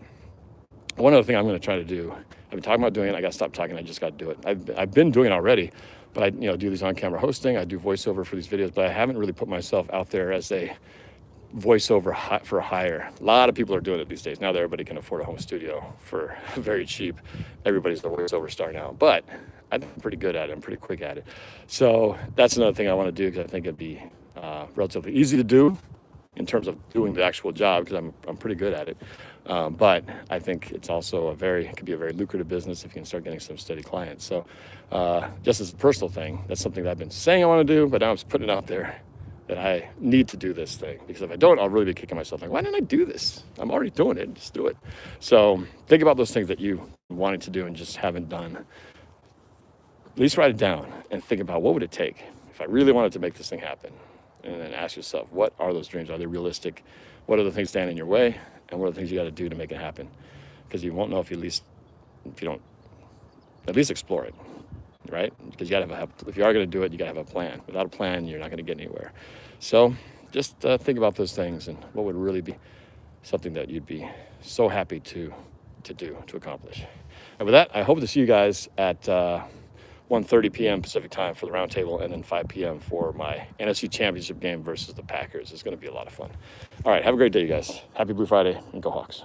One other thing I'm going to try to do, I've been talking about doing it. I got to stop talking. I just got to do it. I've been doing it already, but I do these on-camera hosting. I do voiceover for these videos, but I haven't really put myself out there as a voiceover for hire. A lot of people are doing it these days. Now that everybody can afford a home studio for very cheap, everybody's a voiceover star now. But I'm pretty good at it. I'm pretty quick at it. So that's another thing I want to do, because I think it'd be relatively easy to do in terms of doing the actual job, because I'm pretty good at it. But I think it's also it could be a very lucrative business if you can start getting some steady clients. So just as a personal thing, that's something that I've been saying I want to do, but now I'm just putting it out there that I need to do this thing, because if I don't, I'll really be kicking myself like, why didn't I do this? I'm already doing it, just do it. So think about those things that you wanted to do and just haven't done. At least write it down and think about, what would it take if I really wanted to make this thing happen? And then ask yourself, what are those dreams? Are they realistic? What are the things standing in your way? And what are the things you got to do to make it happen? Because you won't know if you don't at least explore it, right? Because you got to have if you are going to do it, you got to have a plan. Without a plan, you're not going to get anywhere. So just think about those things and what would really be something that you'd be so happy to accomplish. And with that, I hope to see you guys at 1:30 p.m. Pacific time for the roundtable, and then 5 p.m. for my NFC Championship game versus the Packers. It's going to be a lot of fun. All right, have a great day, you guys. Happy Blue Friday, and go Hawks.